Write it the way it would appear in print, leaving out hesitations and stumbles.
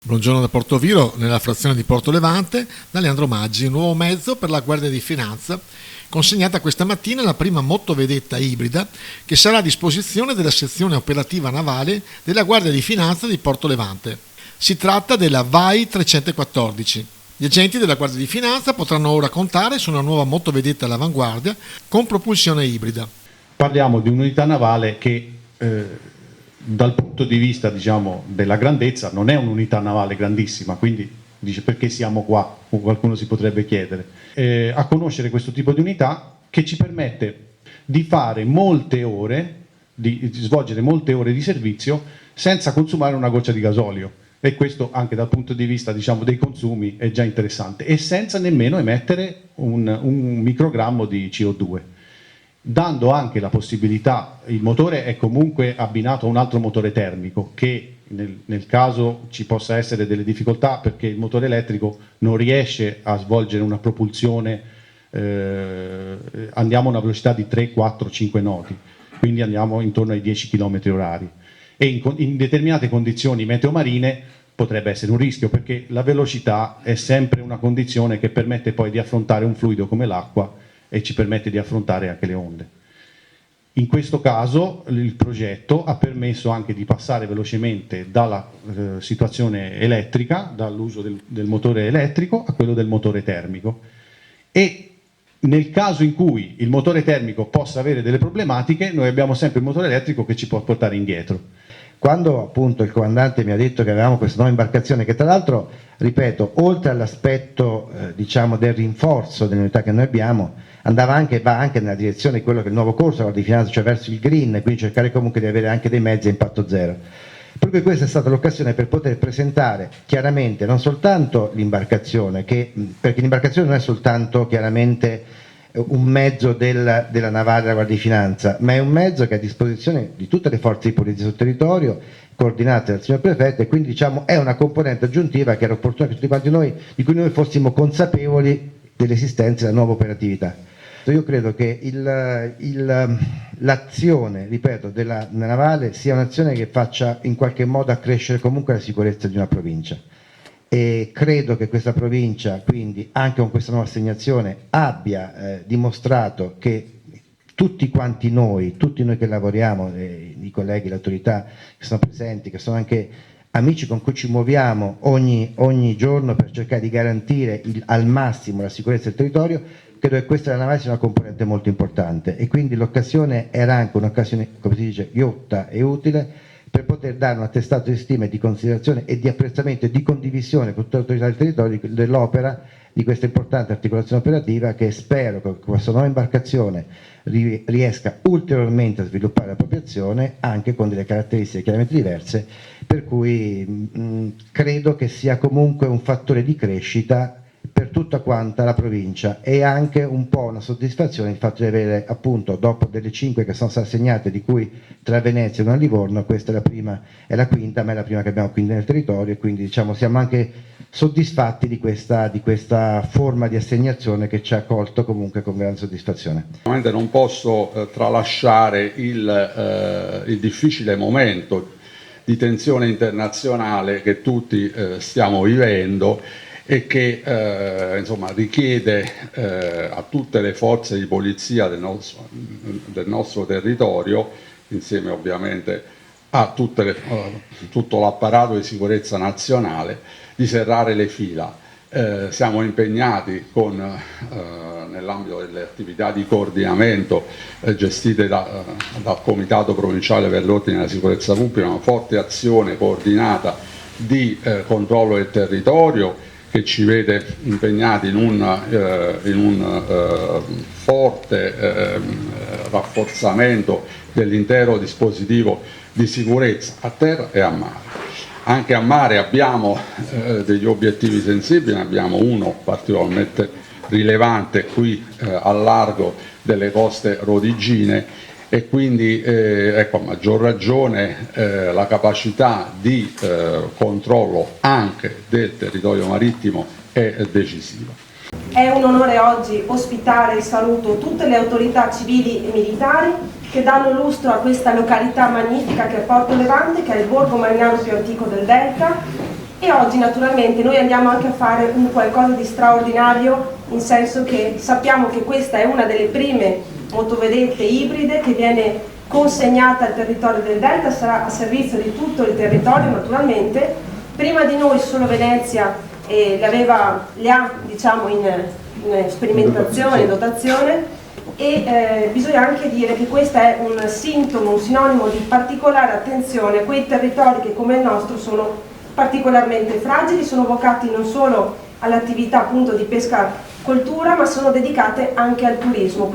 Buongiorno da Portoviro, nella frazione di Porto Levante, da Leandro Maggi, un nuovo mezzo per la Guardia di Finanza, consegnata questa mattina la prima motovedetta ibrida che sarà a disposizione della sezione operativa navale della Guardia di Finanza di Porto Levante. Si tratta della VAI 314. Gli agenti della Guardia di Finanza potranno ora contare su una nuova motovedetta all'avanguardia con propulsione ibrida. Parliamo di un'unità navale che dal punto di vista, diciamo, della grandezza non è un'unità navale grandissima, quindi dice perché siamo qua, o qualcuno si potrebbe chiedere. A conoscere questo tipo di unità che ci permette di fare molte ore, di svolgere molte ore di servizio senza consumare una goccia di gasolio, e questo anche dal punto di vista, diciamo, dei consumi è già interessante, e senza nemmeno emettere un microgrammo di CO2. Dando anche la possibilità, il motore è comunque abbinato a un altro motore termico che nel caso ci possa essere delle difficoltà perché il motore elettrico non riesce a svolgere una propulsione, andiamo a una velocità di 3, 4, 5 nodi, quindi andiamo intorno ai 10 km orari, e in determinate condizioni meteomarine potrebbe essere un rischio, perché la velocità è sempre una condizione che permette poi di affrontare un fluido come l'acqua e ci permette di affrontare anche le onde. In questo caso il progetto ha permesso anche di passare velocemente dalla situazione elettrica, dall'uso del motore elettrico a quello del motore termico, e nel caso in cui il motore termico possa avere delle problematiche, noi abbiamo sempre il motore elettrico che ci può portare indietro. Quando appunto il comandante mi ha detto che avevamo questa nuova imbarcazione, che tra l'altro, ripeto, oltre all'aspetto diciamo del rinforzo dell'unità che noi abbiamo, va anche nella direzione di quello che è il nuovo corso della Guardia di Finanza, cioè verso il green, quindi cercare comunque di avere anche dei mezzi a impatto zero. Proprio questa è stata l'occasione per poter presentare chiaramente non soltanto l'imbarcazione, perché l'imbarcazione non è soltanto chiaramente un mezzo della navale della Guardia di Finanza, ma è un mezzo che è a disposizione di tutte le forze di polizia sul territorio, coordinate dal signor prefetto, e quindi diciamo è una componente aggiuntiva che era opportuna che tutti quanti noi, di cui noi fossimo consapevoli dell'esistenza della nuova operatività. Io credo che l'azione, ripeto, della navale sia un'azione che faccia in qualche modo accrescere comunque la sicurezza di una provincia, e credo che questa provincia quindi anche con questa nuova assegnazione abbia dimostrato che tutti noi che lavoriamo, i colleghi, le autorità che sono presenti, che sono anche amici con cui ci muoviamo ogni giorno per cercare di garantire al massimo la sicurezza del territorio, credo che questa della navale sia una componente molto importante, e quindi l'occasione era anche un'occasione, come si dice, ghiotta e utile, per poter dare un attestato di stima e di considerazione e di apprezzamento e di condivisione con tutte le autorità del territorio dell'opera di questa importante articolazione operativa, che spero che questa nuova imbarcazione riesca ulteriormente a sviluppare la propria azione anche con delle caratteristiche chiaramente diverse, per cui credo che sia comunque un fattore di crescita per tutta quanta la provincia, e anche un po' una soddisfazione il fatto di avere, appunto, dopo delle 5 che sono state assegnate, di cui 3 Venezia e 1 Livorno, questa è la prima, è la quinta, ma è la prima che abbiamo quindi nel territorio, e quindi diciamo siamo anche soddisfatti di questa forma di assegnazione che ci ha accolto comunque con grande soddisfazione. Ovviamente non posso tralasciare il difficile momento di tensione internazionale che tutti stiamo vivendo, e che insomma, richiede a tutte le forze di polizia del nostro territorio, insieme ovviamente a tutto l'apparato di sicurezza nazionale, di serrare le fila. Siamo impegnati nell'ambito delle attività di coordinamento gestite dal Comitato Provinciale per l'Ordine e la Sicurezza Pubblica, una forte azione coordinata di controllo del territorio, che ci vede impegnati in un forte rafforzamento dell'intero dispositivo di sicurezza a terra e a mare. Anche a mare abbiamo degli obiettivi sensibili, ne abbiamo uno particolarmente rilevante qui al largo delle coste rodigine, e quindi ecco, a maggior ragione la capacità di controllo anche del territorio marittimo è decisiva. È un onore oggi ospitare e saluto tutte le autorità civili e militari che danno lustro a questa località magnifica che è Porto Levante, che è il borgo marinaro più antico del Delta, e oggi naturalmente noi andiamo anche a fare un qualcosa di straordinario, in senso che sappiamo che questa è una delle prime motovedette ibride che viene consegnata al territorio del Delta, sarà a servizio di tutto il territorio naturalmente. Prima di noi solo Venezia le ha diciamo in sperimentazione, in dotazione, e bisogna anche dire che questo è un sintomo, un sinonimo di particolare attenzione a quei territori che come il nostro sono particolarmente fragili, sono vocati non solo all'attività appunto di pesca coltura, ma sono dedicate anche al turismo.